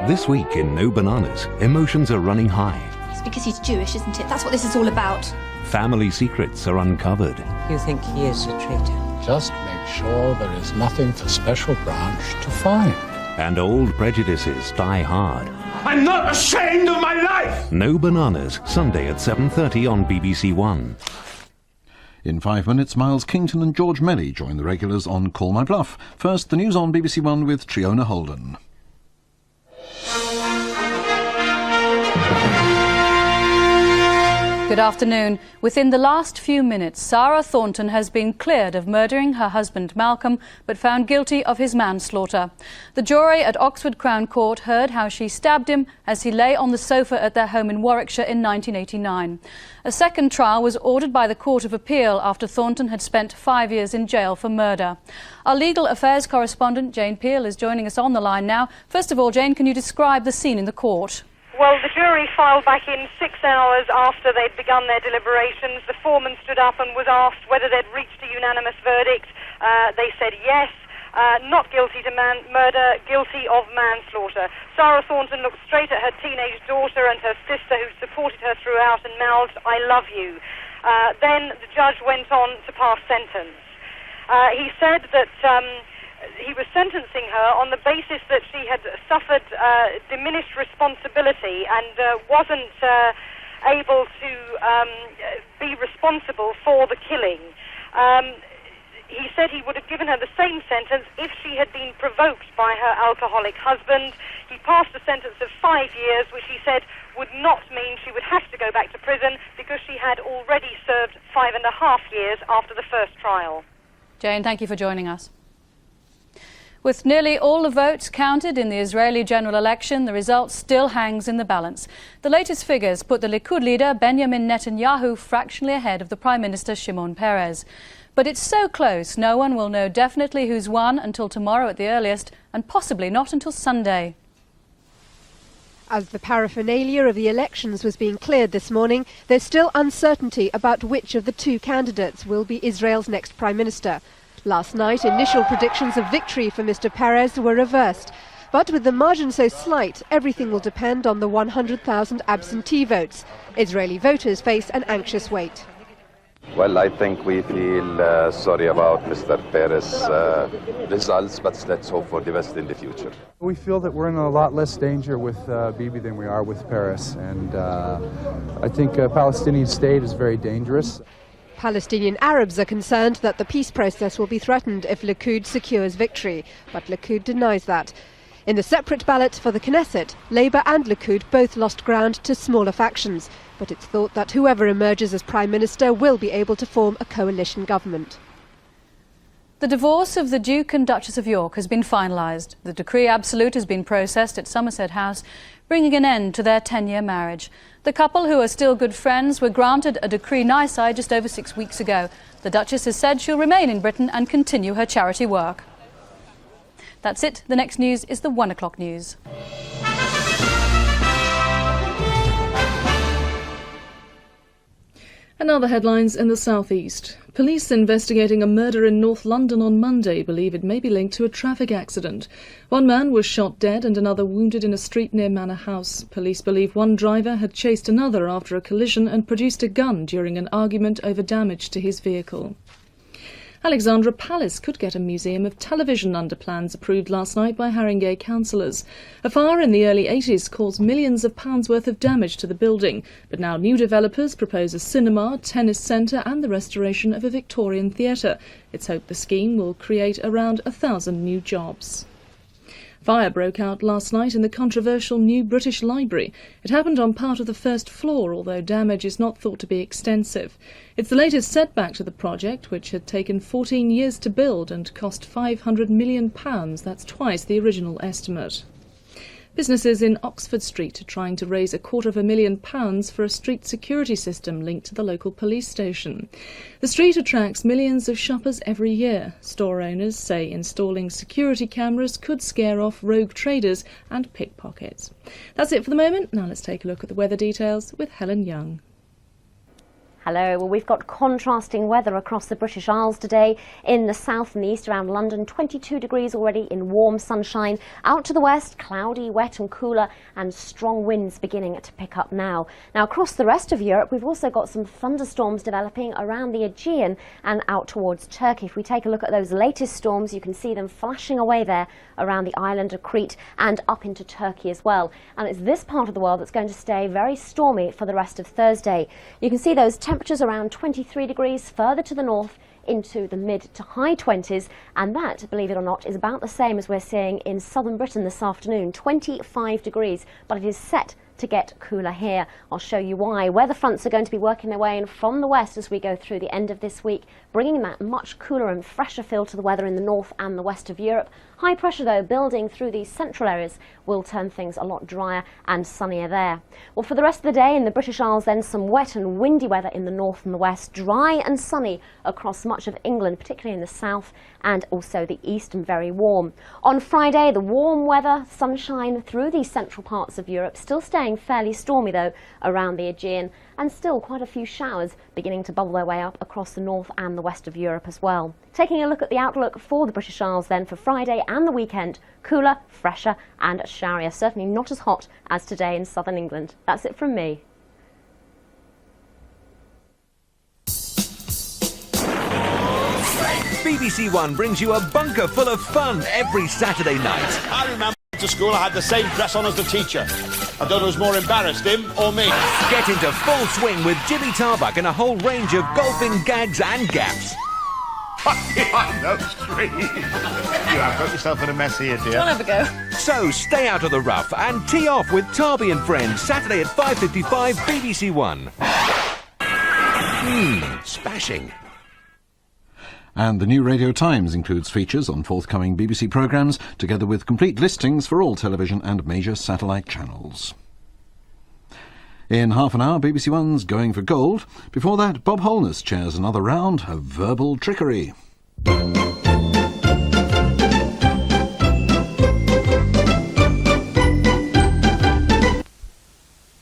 This week in No Bananas, emotions are running high. It's because he's Jewish, isn't it? That's what this is all about. Family secrets are uncovered. You think he is a traitor? Just make sure there is nothing for Special Branch to find. And old prejudices die hard. I'm not ashamed of my life! No Bananas, Sunday at 7:30 on BBC One. In 5 minutes, Miles Kington and George Melly join the regulars on Call My Bluff. First, the news on BBC One with Triona Holden. Good afternoon. Within the last few minutes, Sarah Thornton has been cleared of murdering her husband Malcolm, but found guilty of his manslaughter. The jury at Oxford Crown Court heard how she stabbed him as he lay on the sofa at their home in Warwickshire in 1989. A second trial was ordered by the Court of Appeal after Thornton had spent 5 years in jail for murder. Our legal affairs correspondent, Jane Peel, is joining us on the line now. First of all, Jane, can you describe the scene in the court? Well, the jury filed back in 6 hours after they'd begun their deliberations. The foreman stood up and was asked whether they'd reached a unanimous verdict. They said yes, not guilty to murder, guilty of manslaughter. Sarah Thornton looked straight at her teenage daughter and her sister, who supported her throughout, and mouthed, "I love you." Then the judge went on to pass sentence. He said that he was sentencing her on the basis that she had suffered diminished responsibility and wasn't able to be responsible for the killing. He said he would have given her the same sentence if she had been provoked by her alcoholic husband. He passed a sentence of 5 years, which he said would not mean she would have to go back to prison because she had already served 5.5 years after the first trial. Jane, thank you for joining us. With nearly all the votes counted in the Israeli general election, the result still hangs in the balance. The latest figures put the Likud leader Benjamin Netanyahu fractionally ahead of the Prime Minister Shimon Peres. But it's so close, no one will know definitely who's won until tomorrow at the earliest, and possibly not until Sunday. As the paraphernalia of the elections was being cleared this morning, there's still uncertainty about which of the two candidates will be Israel's next Prime Minister. Last night, initial predictions of victory for Mr. Peres were reversed. But with the margin so slight, everything will depend on the 100,000 absentee votes. Israeli voters face an anxious wait. Well, I think we feel sorry about Mr. Peres' results, but let's hope for the best in the future. We feel that we're in a lot less danger with Bibi than we are with Peres. And I think a Palestinian state is very dangerous. Palestinian Arabs are concerned that the peace process will be threatened if Likud secures victory, but Likud denies that. In the separate ballot for the Knesset, Labour and Likud both lost ground to smaller factions, but it's thought that whoever emerges as Prime Minister will be able to form a coalition government. The divorce of the Duke and Duchess of York has been finalised. The decree absolute has been processed at Somerset House, bringing an end to their 10-year marriage. The couple, who are still good friends, were granted a decree nisi just over 6 weeks ago. The Duchess has said she'll remain in Britain and continue her charity work. That's it. The next news is the 1 o'clock news. And now the headlines in the southeast. Police investigating a murder in North London on Monday believe it may be linked to a traffic accident. One man was shot dead and another wounded in a street near Manor House. Police believe one driver had chased another after a collision and produced a gun during an argument over damage to his vehicle. Alexandra Palace could get a museum of television under plans approved last night by Haringey councillors. A fire in the early 80s caused millions of pounds worth of damage to the building, but now new developers propose a cinema, tennis centre and the restoration of a Victorian theatre. It's hoped the scheme will create around 1,000 new jobs. Fire broke out last night in the controversial New British Library. It happened on part of the first floor, although damage is not thought to be extensive. It's the latest setback to the project, which had taken 14 years to build and cost £500 million. That's twice the original estimate. Businesses in Oxford Street are trying to raise £250,000 for a street security system linked to the local police station. The street attracts millions of shoppers every year. Store owners say installing security cameras could scare off rogue traders and pickpockets. That's it for the moment. Now let's take a look at the weather details with Helen Young. Hello. Well, we've got contrasting weather across the British Isles today. In the south and the east around London, 22 degrees already in warm sunshine. Out to the west, cloudy, wet and cooler, and strong winds beginning to pick up now. Now, across the rest of Europe, we've also got some thunderstorms developing around the Aegean and out towards Turkey. If we take a look at those latest storms, you can see them flashing away there around the island of Crete and up into Turkey as well. And it's this part of the world that's going to stay very stormy for the rest of Thursday. You can see those temperatures around 23 degrees further to the north into the mid to high 20s, and that, believe it or not, is about the same as we're seeing in southern Britain this afternoon, 25 degrees, but it is set to get cooler here. I'll show you why. Weather fronts are going to be working their way in from the west as we go through the end of this week, bringing that much cooler and fresher feel to the weather in the north and the west of Europe. High pressure, though, building through these central areas will turn things a lot drier and sunnier there. Well, for the rest of the day in the British Isles, then some wet and windy weather in the north and the west, dry and sunny across much of England, particularly in the south and also the east, and very warm. On Friday, the warm weather, sunshine through these central parts of Europe, still staying fairly stormy, though, around the Aegean, and still quite a few showers beginning to bubble their way up across the north and the west of Europe as well. Taking a look at the outlook for the British Isles then for Friday and the weekend, cooler, fresher and showerier, certainly not as hot as today in southern England. That's it from me. BBC One brings you a bunker full of fun every Saturday night. I remember to school I had the same dress on as the teacher. I don't know who's more embarrassed, him or me. Get into full swing with Jimmy Tarbuck and a whole range of golfing gags and gaps. I know, Street. You have got yourself in a mess here, dear. I'll have a go. So stay out of the rough and tee off with Tarby and Friends, Saturday at 5:55 BBC One. Smashing. And the new Radio Times includes features on forthcoming BBC programmes, together with complete listings for all television and major satellite channels. In half an hour, BBC One's Going for Gold. Before that, Bob Holness chairs another round of verbal trickery.